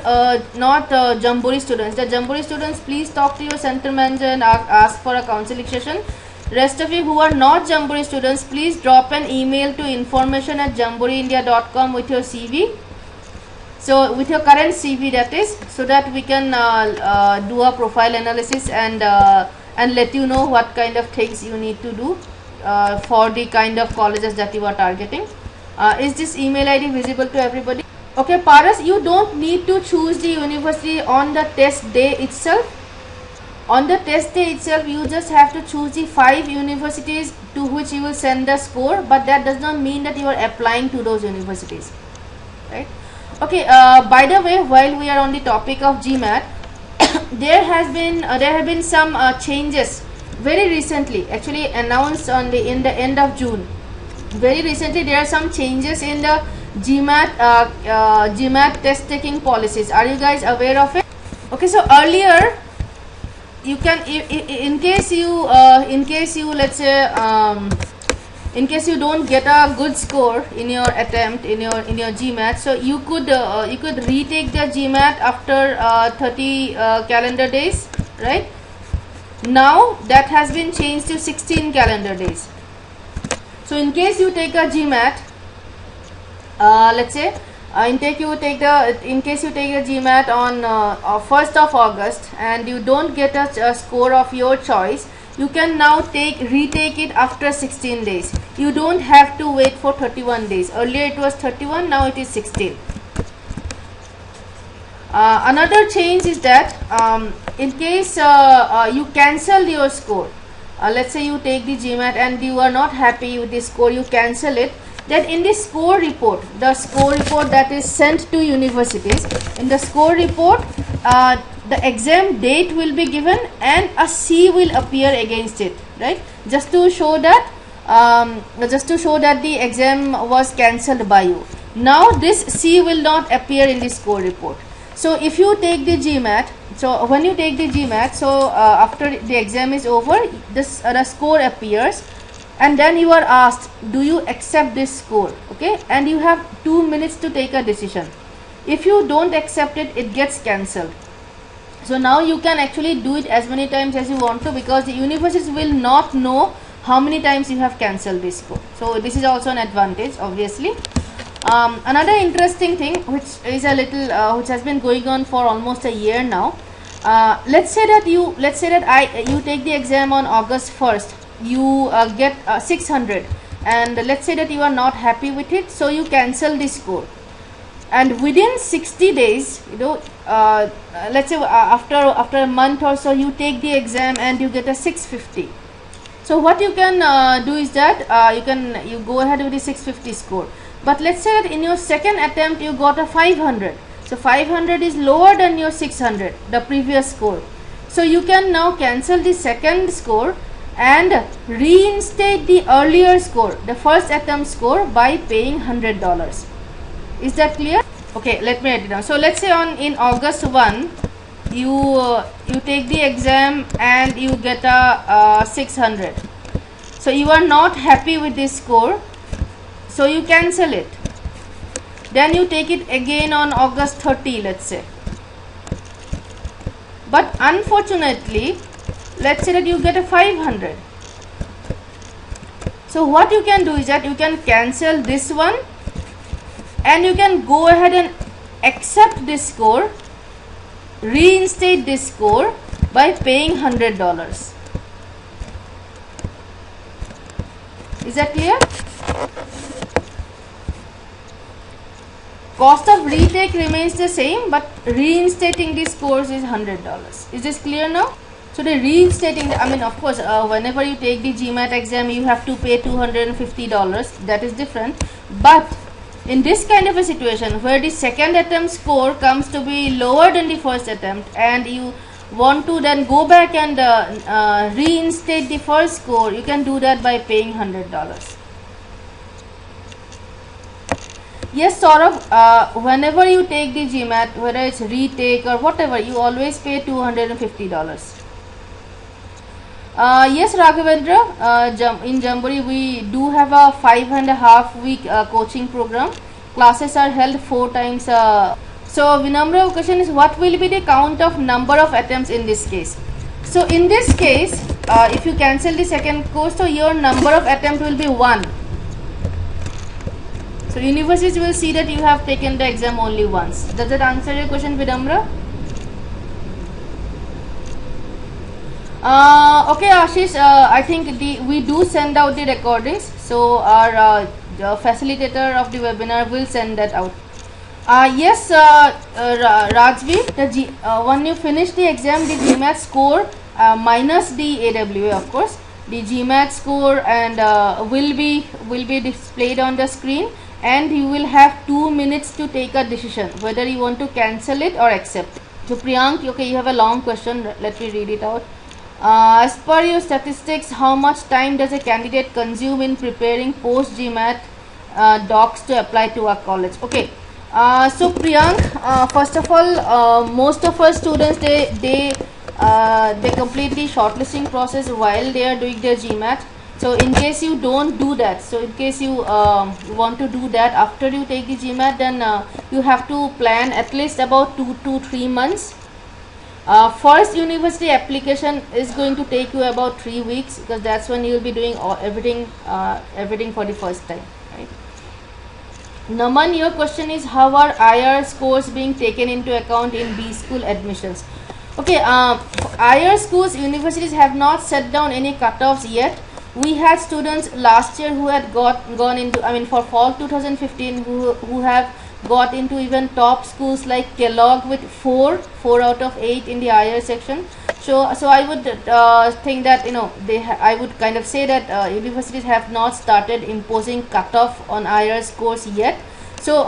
A: Jamboree students, the Jamboree students, please talk to your center manager and ask for a counseling session. Rest of you who are not Jamboree students, please drop an email to information@jamboreeindia.com with your CV. So with your current CV, that is, so that we can do a profile analysis and let you know what kind of things you need to do for the kind of colleges that you are targeting. Is this email ID visible to everybody? Okay, Paras, you don't need to choose the university on the test day itself. On the test day itself, you just have to choose the 5 universities to which you will send the score, but that does not mean that you are applying to those universities, right? Okay, by the way, while we are on the topic of GMAT, there have been some changes very recently, actually announced in the end of June. Very recently, there are some changes in the GMAT test taking policies. Are you guys aware of it? Okay, so earlier you can, in case you let's say in case you don't get a good score in your attempt in your GMAT, so you could retake the GMAT after 30 calendar days, right? Now that has been changed to 16 calendar days. So in case you take a GMAT, let's say in case you take the GMAT on 1st of August and you don't get a score of your choice, you can now retake it after 16 days. You don't have to wait for 31 days. Earlier it was 31, now it is 16. Another change is that in case you cancel your score, let's say you take the GMAT and you are not happy with the score, you cancel it, then in the score report, that is sent to universities, in the score report the exam date will be given and a C will appear against it, right? Just to show that the exam was cancelled by you. Now this C will not appear in the score report. So if you take the GMAT, so when you take the GMAT, so after the exam is over, the score appears, and then you are asked, do you accept this score? Okay, and you have 2 minutes to take a decision. If you don't accept it, it gets cancelled. So now you can actually do it as many times as you want to, because the universities will not know how many times you have cancelled this score. So this is also an advantage, obviously. Another interesting thing, which is a little which has been going on for almost a year now. Let's say that you take the exam on August 1st. You get 600, and let's say that you are not happy with it, so you cancel the score. And within 60 days, let's say after a month or so, you take the exam and you get a 650. So what you can do is that you go ahead with the 650 score. But let's say that in your second attempt you got a 500. So 500 is lower than your 600, the previous score. So you can now cancel the second score and reinstate the earlier score, the first attempt score, by paying $100. Is that clear? Okay, let me write it down. So let's say in August 1 you take the exam and you get a 600. So you are not happy with this score, so you cancel it. Then you take it again on August 30, let's say. But unfortunately, let's say that you get a 500. So what you can do is that you can cancel this one and you can go ahead and accept this score, reinstate this score by paying $100. Is that clear? Cost of retake remains the same, but reinstating these scores is $100. Is this clear now? So the reinstating, of course, whenever you take the GMAT exam, you have to pay $250. That is different. But in this kind of a situation where the second attempt score comes to be lower than the first attempt, and you want to then go back and reinstate the first score, you can do that by paying $100. Yes, Saurabh, whenever you take the GMAT, whether it's retake or whatever, you always pay $250. Yes, Raghavendra, in Jamboree we do have a 5.5 week coaching program. classes are held 4 times. So Vinamra, question is what will be the count of number of attempts in this case? So in this case, if you cancel the second course, so your number of attempt will be 1. So universities will see that you have taken the exam only once. Does that answer your question, Vinamra? Okay, Ashish, I think we do send out the recordings. So our facilitator of the webinar will send that out. Yes, Rajvi, when you finish the exam, the GMAT score minus the AWA, of course, the GMAT score and will be displayed on the screen, and you will have 2 minutes to take a decision whether you want to cancel it or accept. So Priyank, okay, you have a long question. Let me read it out. As per your statistics, how much time does a candidate consume in preparing post GMAT docs to apply to a college? Okay. So Priyank, first of all, most of our students they complete the shortlisting process while they are doing their GMAT. So in case you don't do that, so in case you want to do that after you take the GMAT, then you have to plan at least about 2 to 3 months. First university application is going to take you about 3 weeks, because that's when you will be doing everything for the first time, right? Naman, your question is how are IR scores being taken into account in B school admissions? Okay, IR schools, universities have not set down any cutoffs yet. We had students last year who had gone into, I mean for fall 2015, who have got into even top schools like Kellogg with 4 out of 8 in the IR section. So I would think that, you know, I would kind of say that universities have not started imposing cutoff on IR scores yet. So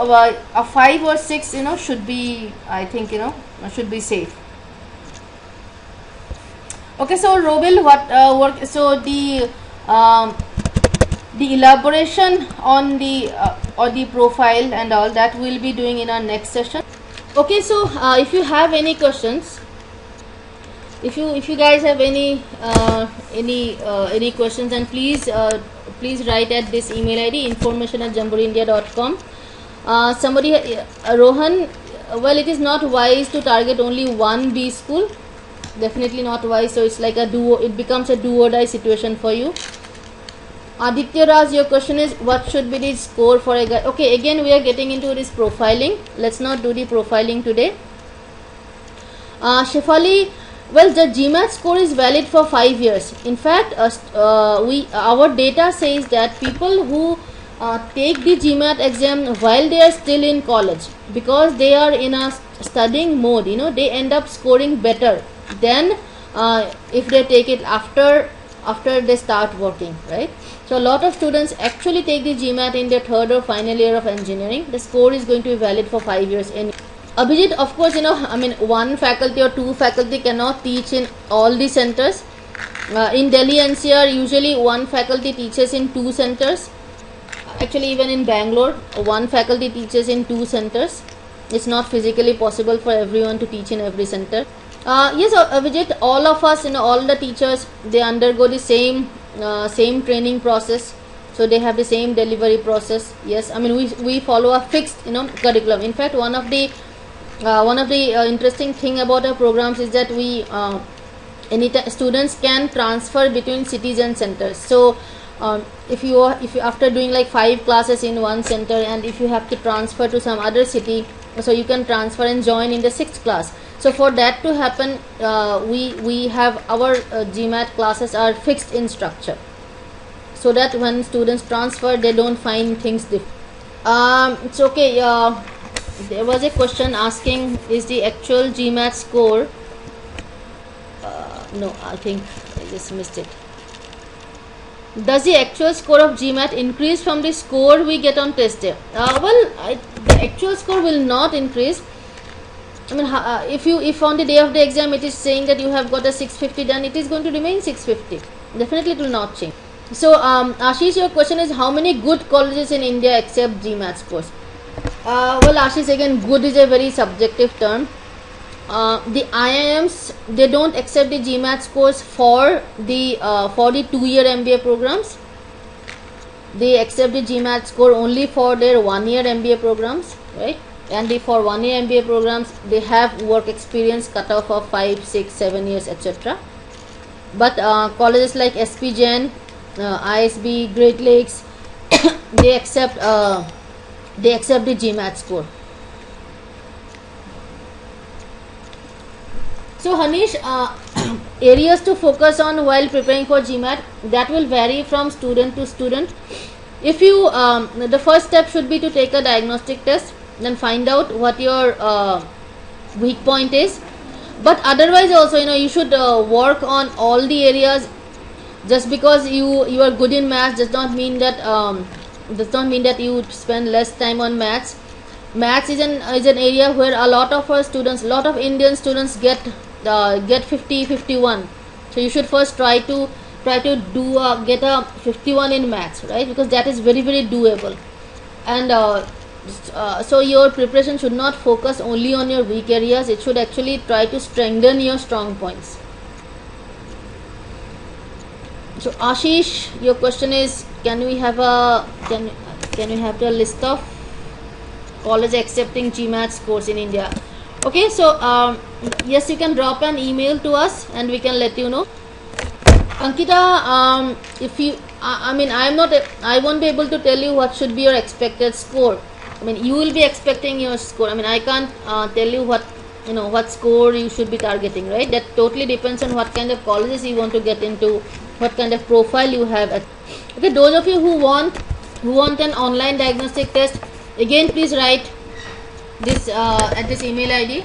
A: a 5 or 6, you know, should be, I think, you know, should be safe. Okay, so Robil, what work? So the elaboration on the profile and all that we'll be doing in our next session. Okay, so if you have any questions, if you guys have any questions, then please write at this email ID, information@jamboreeindia.com. Somebody, Rohan, well, it is not wise to target only one B school. Definitely not wise. So it's like it becomes a do or die situation for you. Aditya Raj, your question is what should be the score for a guy? Okay, again we are getting into this profiling. Let's not do the profiling today. Shefali, well, the GMAT score is valid for 5 years. In fact, our data says that people who take the GMAT exam while they are still in college, because they are in a studying mode, you know, they end up scoring better than if they take it after they start working, right? So a lot of students actually take the GMAT in their 3rd or final year of engineering. The score is going to be valid for 5 years. And Abhijit, of course, you know, I mean, one faculty or 2 faculty cannot teach in all the centers. In Delhi NCR, usually one faculty teaches in 2 centers. Actually, even in Bangalore, one faculty teaches in 2 centers. It's not physically possible for everyone to teach in every center. Yes, Abhijit, all of us, you know, all the teachers, they undergo the same training process, so they have the same delivery process. Yes, I mean we follow a fixed, you know, curriculum. In fact, one of the interesting thing about our programs is that we students can transfer between cities and centers. So if you after doing like 5 classes in one center, and if you have to transfer to some other city, so you can transfer and join in the 6th class. So for that to happen, we have our GMAT classes are fixed in structure, so that when students transfer, they don't find things different. It's okay. There was a question asking, is the actual GMAT score? No, I think I just missed it. Does the actual score of GMAT increase from the score we get on test day? Well, the actual score will not increase. I mean, if on the day of the exam it is saying that you have got a 650, then it is going to remain 650. Definitely it will not change. So Ashish, your question is how many good colleges in India accept GMAT scores? Well, Ashish, again, good is a very subjective term. The IIMs, they don't accept the GMAT scores for the 2-year MBA programs. they accept the GMAT score only for their 1-year MBA programs, right? And for 1-year MBA programs, they have work experience cutoff of 5, 6, 7 years, etc. But colleges like SP Jain, ISB, Great Lakes, they accept the GMAT score. So Hanish, areas to focus on while preparing for GMAT, that will vary from student to student. If you the first step should be to take a diagnostic test, then find out what your weak point is. But otherwise also, you should work on all the areas. Just because you are good in maths does not mean that you spend less time on maths. Maths is an area where a lot of our students, a lot of Indian students get 50, 51. So you should first try to do get a 51 in maths, right? Because that is very, very doable. And so your preparation should not focus only on your weak areas. It should actually try to strengthen your strong points. So Ashish, your question is, can we have the list of college accepting GMAT scores in India? Okay, so yes, you can drop an email to us and we can let you know. Ankita, if you, I won't be able to tell you what should be your expected score. You will be expecting your score. I can't tell you what score you should be targeting, right? That totally depends on what kind of colleges you want to get into, what kind of profile you have. Okay, those of you who want an online diagnostic test, again please write this at this email ID.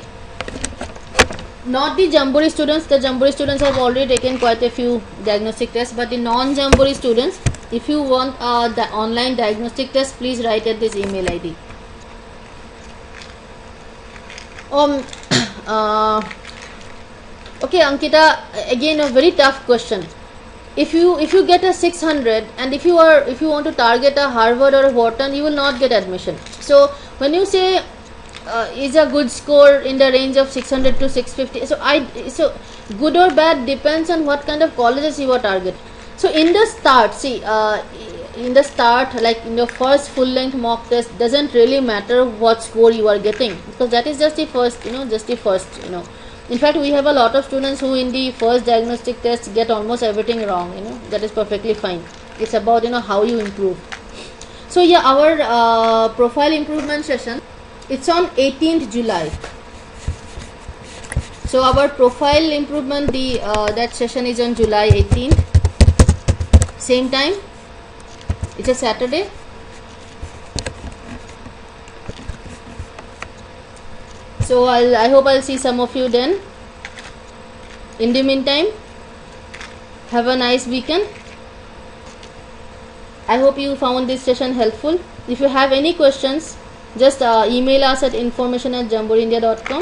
A: Not the Jamboree students. The Jamboree students have already taken quite a few diagnostic tests, but the non-Jamboree students, if you want the online diagnostic test, please write at this email ID. Okay, Ankita, again a very tough question. If you get a 600 and if you want to target a Harvard or a Wharton, you will not get admission. So when you say is a good score in the range of 600 to 650, so good or bad depends on what kind of colleges you are target. So in the start, like in the first full length mock test, doesn't really matter what score you are getting, because that is just the first. In fact, we have a lot of students who in the first diagnostic test get almost everything wrong. That is perfectly fine. It's about how you improve. So yeah, our profile improvement session, it's on 18th July. So our profile improvement, that session is on July 18th. Same time. It's a Saturday. So I hope I'll see some of you then. In the meantime, have a nice weekend. I hope you found this session helpful. If you have any questions, just email us at information@jamboreeindia.com.